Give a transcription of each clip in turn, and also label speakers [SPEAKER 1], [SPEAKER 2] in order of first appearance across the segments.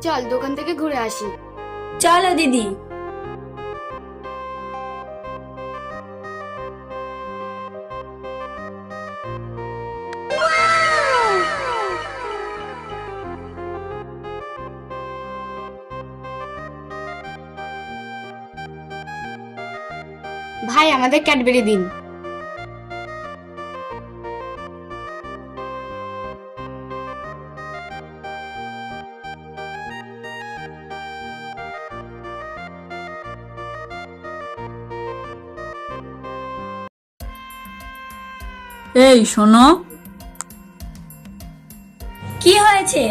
[SPEAKER 1] চল দোকান থেকে ঘুরে আসি।
[SPEAKER 2] চলো দিদি।
[SPEAKER 1] ভাই আমাদের ক্যাডবেরি দিন।
[SPEAKER 3] এই শোনো,
[SPEAKER 2] কি হয়েছে?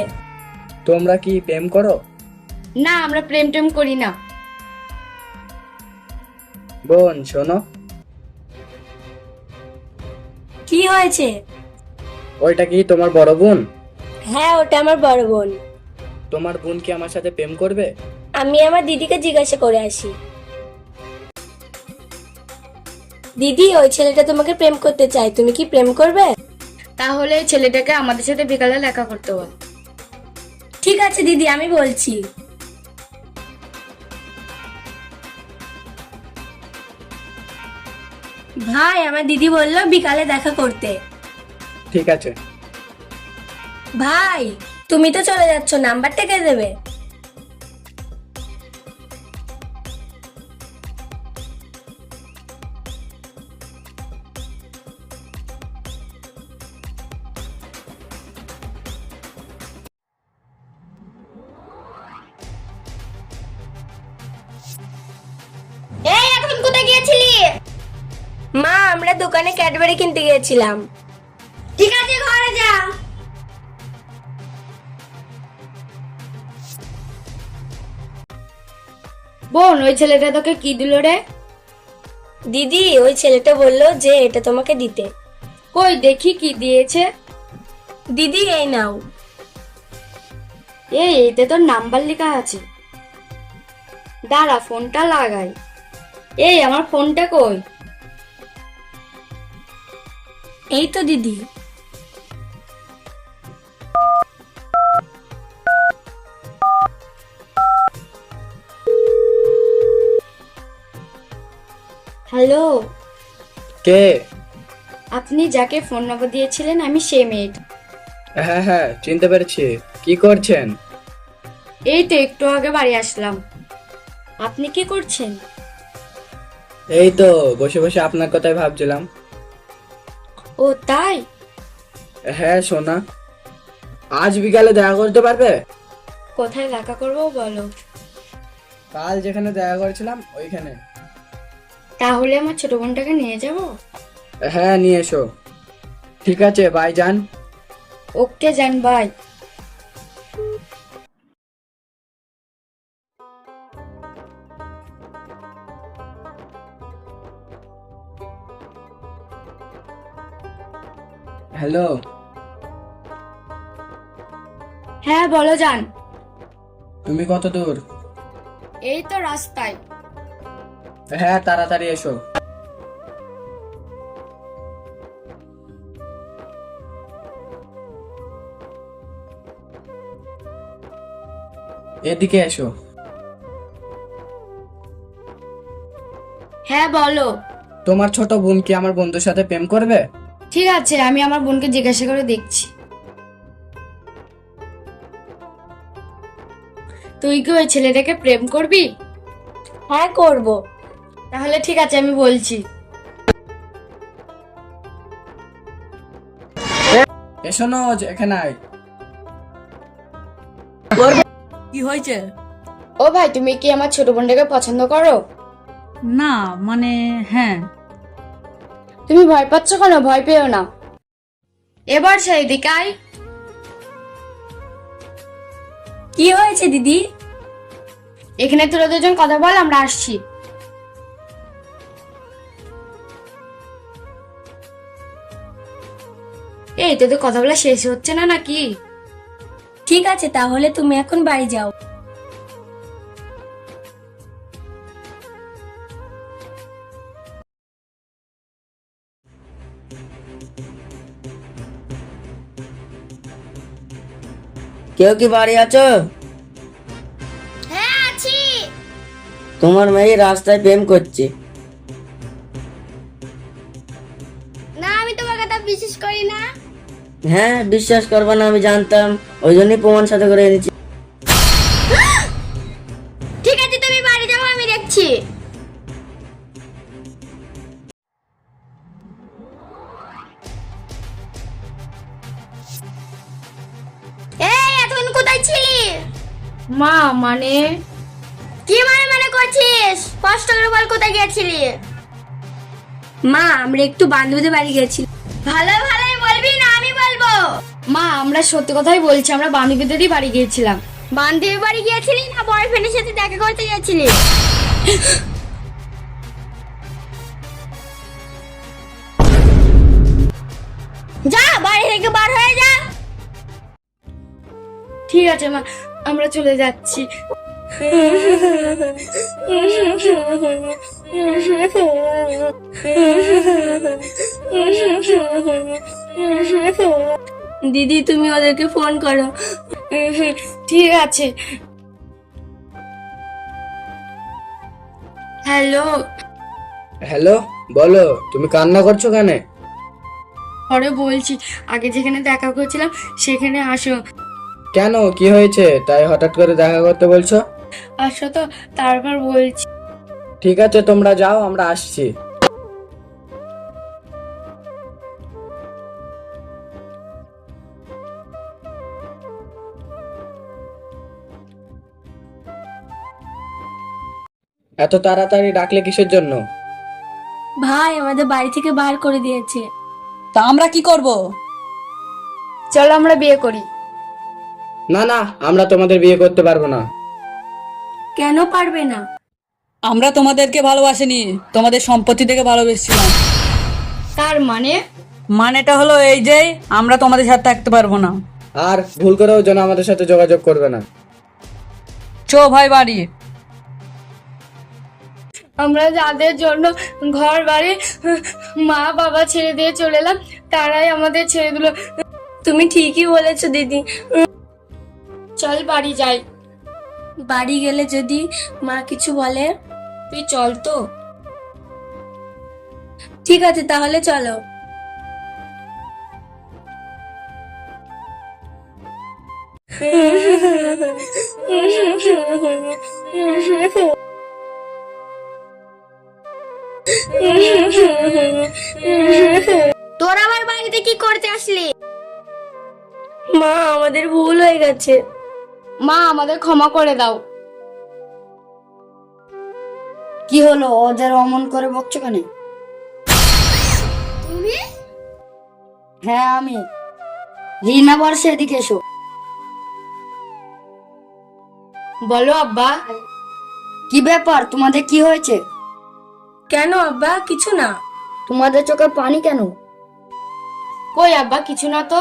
[SPEAKER 4] তোমরা কি প্রেম করো?
[SPEAKER 1] না, আমরা প্রেম টেম করি না।
[SPEAKER 4] বোন শোনো,
[SPEAKER 2] কি হয়েছে?
[SPEAKER 4] ওইটা কি তোমার বড় বোন?
[SPEAKER 2] হ্যাঁ, ওটা আমার বড় বোন।
[SPEAKER 4] তোমার বোন কি আমার সাথে প্রেম করবে?
[SPEAKER 2] আমি আমার দিদিকে জিজ্ঞাসা করে আসি। দিদি, ওই ছেলেটা তোমাকে প্রেম করতে চায়, তুমি কি প্রেম করবে?
[SPEAKER 1] তাহলে এই ছেলেটাকে আমাদের সাথে বিকালে দেখা করতে বল।
[SPEAKER 2] ঠিক আছে দিদি, আমি বলছি। ভাই, আমার দিদি বললো বিকালে দেখা করতে।
[SPEAKER 4] ঠিক আছে।
[SPEAKER 2] ভাই, তুমি তো চলে যাচ্ছ, নাম্বারটা কে দেবে?
[SPEAKER 1] এই এখন কোথায় গিয়েছিলি?
[SPEAKER 2] মা, আমরা দোকানে ক্যাডবেরি কিনতে গিয়েছিলাম।
[SPEAKER 1] ঠিক আছে, ঘরে যা। বোন, ওই ছেলেটা তোকে কি দিল রে?
[SPEAKER 2] দিদি, ওই ছেলেটা বললো যে এটা তোমাকে দিতে।
[SPEAKER 1] কই দেখি কি দিয়েছে।
[SPEAKER 2] দিদি, এই নাও।
[SPEAKER 1] এতে তোর নাম্বার লেখা আছে। দাঁড়া, ফোনটা লাগাই। আমার ফোনটা কই?
[SPEAKER 2] এই তো দিদি।
[SPEAKER 1] হ্যালো,
[SPEAKER 4] কে?
[SPEAKER 1] আপনি যাকে ফোন নম্বর দিয়েছিলেন আমি সে মেয়েটা।
[SPEAKER 4] হ্যাঁ হ্যাঁ, চিনতে পেরেছি। কি করছেন?
[SPEAKER 1] এই তো একটু আগে বাড়ি আসলাম। আপনি কি করছেন?
[SPEAKER 4] এই তো বসে বসে আপনার কথাই ভাবছিলাম।
[SPEAKER 1] ও তাই?
[SPEAKER 4] হ্যাঁ সোনা, আজ বিকালে দেখা করতে পারবে?
[SPEAKER 1] কোথায় দেখা করবো বলো?
[SPEAKER 4] কাল যেখানে দেখা করেছিলাম ওইখানে।
[SPEAKER 1] তাহলে আমার ছোট বোনটাকে নিয়ে যাব।
[SPEAKER 4] হ্যাঁ, নিয়ে এসো। ঠিক আছে, বাই যান।
[SPEAKER 1] ওকে যান, বাই।
[SPEAKER 4] হ্যালো।
[SPEAKER 1] হ্যাঁ বলো যান।
[SPEAKER 4] তুমি কত দূর?
[SPEAKER 1] এই তো রাস্তায়।
[SPEAKER 4] হ্যাঁ, তাড়াতাড়ি এসো। এদিকে এসো।
[SPEAKER 1] হ্যাঁ বলো।
[SPEAKER 4] তোমার ছোট বোন কি আমার বন্ধুর সাথে প্রেম করবে?
[SPEAKER 1] ঠিক আছে, আমি আমার বোনকে জিজ্ঞাসা করে দেখছি। তুই কি ওই ছেলেটাকে প্রেম করবি?
[SPEAKER 2] হ্যাঁ, করব।
[SPEAKER 1] তাহলে ঠিক আছে, আমি বলছি।
[SPEAKER 4] এসো না, এখানে আয়।
[SPEAKER 3] কি হয়েছে?
[SPEAKER 1] ও ভাই, তুমি কি আমার ছোট বোনটাকে পছন্দ করো?
[SPEAKER 3] না মানে হ্যাঁ।
[SPEAKER 1] তুমি ভয় পাচ্ছ কেন? ভয় পেও না। এবার সেই দিকে আয়।
[SPEAKER 2] কি হয়েছে দিদি?
[SPEAKER 1] এখানে তোরা দুজন কথা বল, আমরা আসছি। তোদের কথা বলা শেষ হচ্ছে না নাকি?
[SPEAKER 2] ঠিক আছে, তাহলে তুমি এখন বাড়ি যাও।
[SPEAKER 5] কেউ কি বাড়ি আছো? তোমার মেয়ে রাস্তায় প্রেম করছে।
[SPEAKER 2] না, আমি তোমার কথা বিশ্বাস করি না।
[SPEAKER 5] হ্যাঁ, বিশ্বাস করবে না আমি জানতাম, ওই জন্যই প্রমাণ সাথে করে এনেছি।
[SPEAKER 2] ঠিক আছে, তুমি বাড়ি যাও, আমি দেখছি। এই, এতক্ষণ কোথায় ছিলি?
[SPEAKER 1] মা মানে
[SPEAKER 2] কি মানে করছিস? স্পষ্ট করে বল, কোথায় গিয়েছিলি? মা, আমরা একটু বান্ধবীদের বাড়ি গেছি। ভালো ভালোই বলবি না, আমি বলবো।
[SPEAKER 1] মা আমরা সত্যি কথাই বলছি, আমরা বান্ধবীদেরই বাড়ি গিয়েছিলাম।
[SPEAKER 2] বান্ধবীর বাড়ি গিয়েছিলি না বয়ফ্রেন্ডের সাথে দেখা করতে গেছিলি? যা, বাড়ি থেকে বার হয়ে যা।
[SPEAKER 1] ঠিক আছে মা, আমরা চলে যাচ্ছি।
[SPEAKER 2] দিদি, তুমি ওদেরকে ফোন করো।
[SPEAKER 1] ঠিক আছে। হ্যালো।
[SPEAKER 4] হ্যালো, বলো, তুমি কান্না করছো কেন?
[SPEAKER 1] পরে বলছি, আগে যেখানে দেখা করছিলাম সেখানে আসো।
[SPEAKER 4] কেন, কি হয়েছে তাই হঠাৎ করে দেখা করতে বলছো?
[SPEAKER 1] আসো তো, তারপর বলছি।
[SPEAKER 4] ঠিক আছে, তোমরা যাও, আমরা আসছি। এত তাড়াতাড়ি ডাকলে কিসের জন্য?
[SPEAKER 2] ভাই, আমাদের বাড়ি থেকে বার করে দিয়েছে।
[SPEAKER 3] তা আমরা কি করব?
[SPEAKER 1] চলো আমরা বিয়ে করি।
[SPEAKER 4] না না, আমরা তোমাদের বিয়ে করতে পারবো না।
[SPEAKER 2] কেন পারবে না?
[SPEAKER 3] আমরা তোমাদেরকে ভালোবাসিনি, তোমাদের সম্পত্তি থেকে ভালোবেসেছিলাম।
[SPEAKER 1] তার মানে
[SPEAKER 3] মানেটা হলো এই যে আমরা তোমাদের সাথে থাকতে পারবো না।
[SPEAKER 4] আর ভুল করেও যেন আমাদের সাথে যোগাযোগ করবে না।
[SPEAKER 3] চো ভাই বাড়ি।
[SPEAKER 1] আমরা যাদের জন্য ঘর বাড়ি মা বাবা ছেড়ে দিয়ে চলে এলাম, তারাই আমাদের ছেড়ে দিল।
[SPEAKER 2] তুমি ঠিকই বলেছো দিদি।
[SPEAKER 1] চল বাড়ি যাই।
[SPEAKER 2] বাড়ি গেলে যদি মা কিছু বলে?
[SPEAKER 1] তুই চল তো।
[SPEAKER 2] ঠিক আছে, তাহলে চলো। তোর আবার বাড়িতে কি করতে আসলি? মা, আমাদের ভুল হয়ে গেছে।
[SPEAKER 1] মা আমাদের ক্ষমা করে দাও। কি হলো, ওদের অমন করে বকছো কেন?
[SPEAKER 2] তুমি?
[SPEAKER 1] হ্যাঁ আমি। রিনা বর্ষা, এদিকে এসো। বলো আব্বা, কি ব্যাপার, তোমাদের কি হয়েছে?
[SPEAKER 2] কেন আব্বা? কিছু না।
[SPEAKER 1] তোমাদের চোখে পানি কেন? কই আব্বা, কিছু না তো।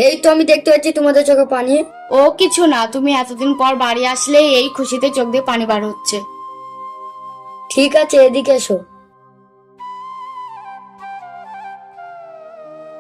[SPEAKER 1] এই তো আমি দেখতে পাচ্ছি তোমাদের চোখে পানি। ও কিছু না, তুমি এতদিন পর বাড়ি আসলে এই খুশিতে চোখ দিয়ে পানি বার হচ্ছে। ঠিক আছে, এদিকে এসো।